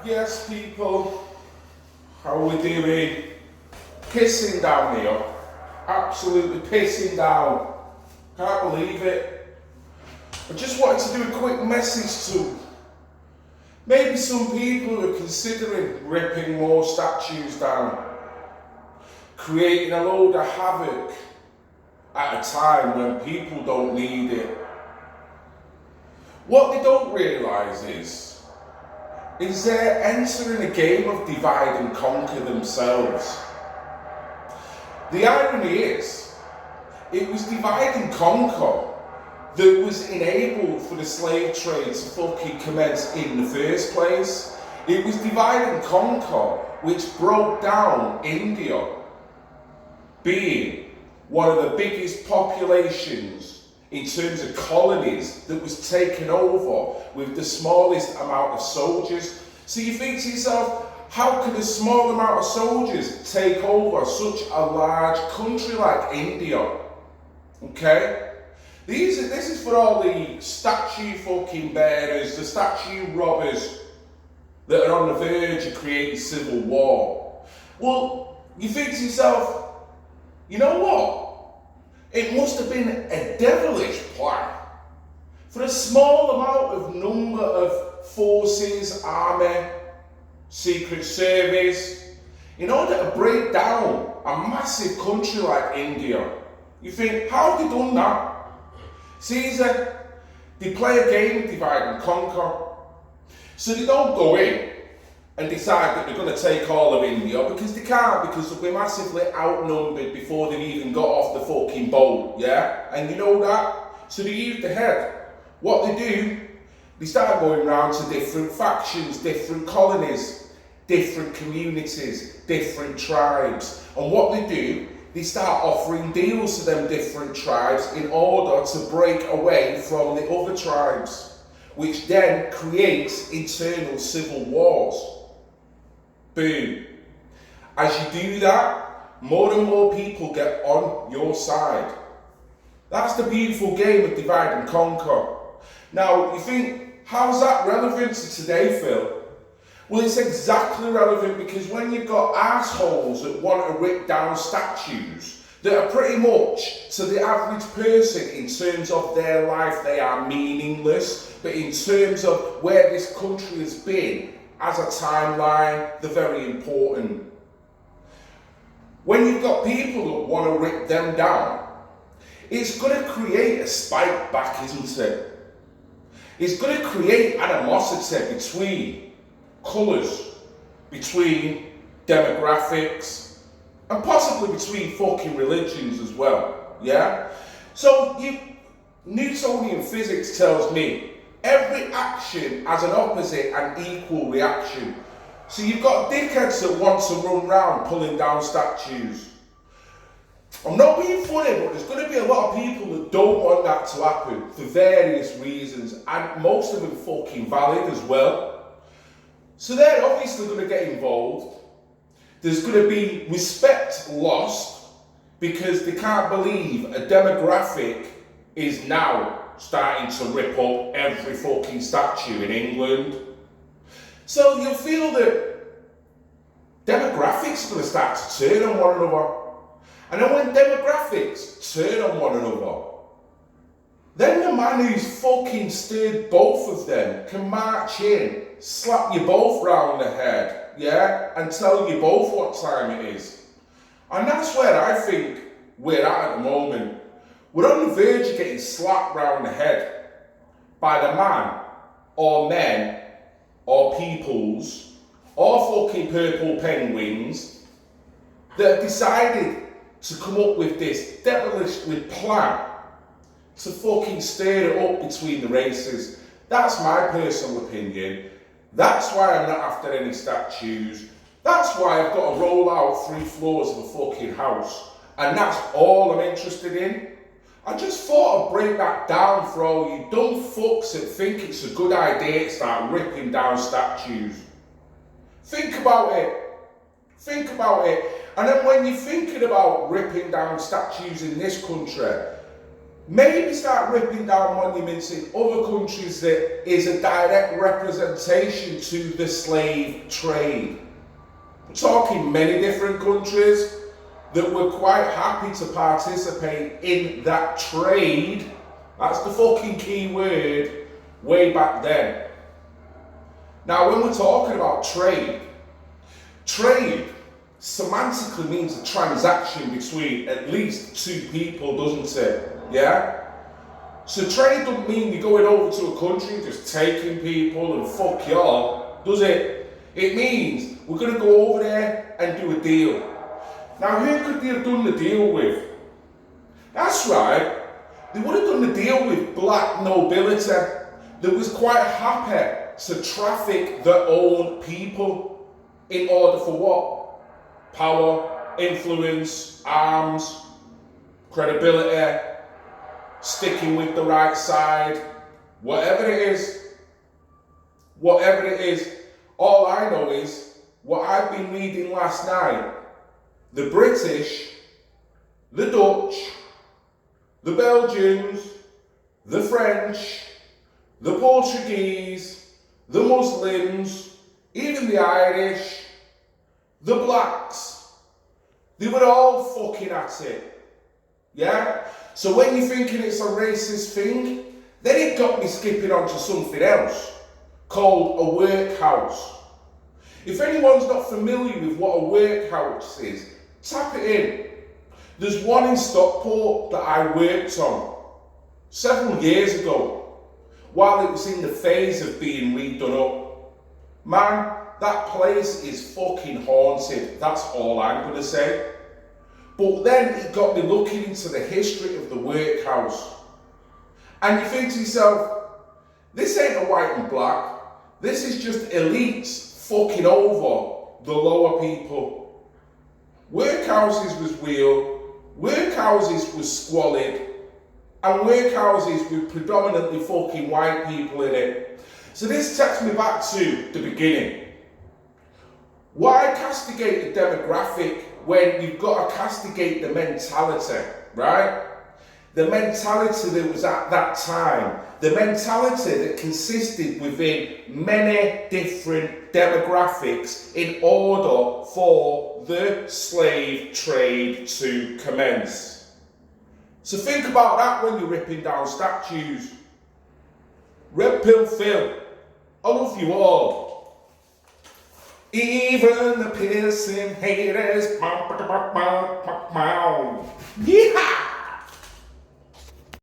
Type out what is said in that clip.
Yes, people, how are we doing? Pissing down here. Absolutely pissing down. Can't believe it. I just wanted to do a quick message to maybe some people who are considering ripping more statues down, creating a load of havoc at a time when people don't need it. What they don't realise is they're entering a game of divide and conquer themselves. The irony is, it was divide and conquer that was enabled for the slave trade to fucking commence in the first place. It was divide and conquer which broke down India being one of the biggest populations in terms of colonies that was taken over with the smallest amount of soldiers. So you think to yourself, how can a small amount of soldiers take over such a large country like India? Okay? This is for all the statue fucking bearers, the statue robbers that are on the verge of creating civil war. Well, you think to yourself, you know what? It must have been a devilish plan for a small amount of number of forces, army, secret service, in order to break down a massive country like India. You think, how have they done that? Caesar, they play a game of divide and conquer. So they don't go in and decide that they're going to take all of India, because they can't, because we're massively outnumbered before they've even got off the fucking boat, yeah? And you know that? So they use the head. What they do, they start going around to different factions, different colonies, different communities, different tribes. And what they do, they start offering deals to them different tribes in order to break away from the other tribes, which then creates internal civil wars. Boom. As you do that, more and more people get on your side. That's the beautiful game of divide and conquer. Now, you think, how's that relevant to today, Phil? Well, it's exactly relevant because when you've got assholes that want to rip down statues that are pretty much, to the average person, in terms of their life, they are meaningless, but in terms of where this country has been as a timeline, they're very important. When you've got people that want to rip them down, it's going to create a spike back, isn't it? It's going to create animosity between colours, between demographics, and possibly between fucking religions as well, yeah? So Newtonian physics tells me every action has an opposite and equal reaction. So you've got dickheads that want to run round pulling down statues. I'm not being funny, but there's going to be a lot of people that don't want that to happen for various reasons, and most of them fucking valid as well. So they're obviously going to get involved. There's going to be respect lost because they can't believe a demographic is now starting to rip up every fucking statue in England. So you'll feel that demographics are going to start to turn on one another. And then when demographics turn on one another, then the man who's fucking stirred both of them can march in, slap you both round the head, yeah, and tell you both what time it is. And that's where I think we're at the moment. We're on the verge of getting slapped round the head by the man, or men, or peoples, or fucking purple penguins that have decided to come up with this devilishly plan to fucking stir it up between the races. That's my personal opinion. That's why I'm not after any statues. That's why I've got to roll out 3 floors of a fucking house. And that's all I'm interested in. I just thought I'd break that down for all you dumb fucks that think it's a good idea to start ripping down statues. Think about it. Think about it. And then when you're thinking about ripping down statues in this country, Maybe start ripping down monuments in other countries that is a direct representation to the slave trade. We're talking many different countries that were quite happy to participate in that trade. That's the fucking key word, way back then. Now, when we're talking about trade semantically means a transaction between at least two people, doesn't it? Yeah? So trade doesn't mean you're going over to a country and just taking people and fuck y'all, does it? It means we're going to go over there and do a deal. Now, who could they have done the deal with? That's right, they would have done the deal with black nobility that was quite happy to traffic their own people in order for what? Power, influence, arms, credibility, sticking with the right side, whatever it is, all I know is what I've been reading last night. The British, the Dutch, the Belgians, the French, the Portuguese, the Muslims, even the Irish, the blacks, they were all fucking at it. Yeah? So when you're thinking it's a racist thing, then it got me skipping on to something else called a workhouse. If anyone's not familiar with what a workhouse is, tap it in. There's one in Stockport that I worked on several years ago while it was in the phase of being redone up. Man, that place is fucking haunted. That's all I'm going to say. But then it got me looking into the history of the workhouse. And you think to yourself, this ain't a white and black. This is just elites fucking over the lower people. Workhouses was real. Workhouses was squalid. And workhouses with predominantly fucking white people in it. So this takes me back to the beginning. Why castigate the demographic when you've got to castigate the mentality, right? The mentality that was at that time, the mentality that consisted within many different demographics in order for the slave trade to commence. So think about that when you're ripping down statues. Red Pill Phil, I love you all. Even the pissing haters. Yeehaw!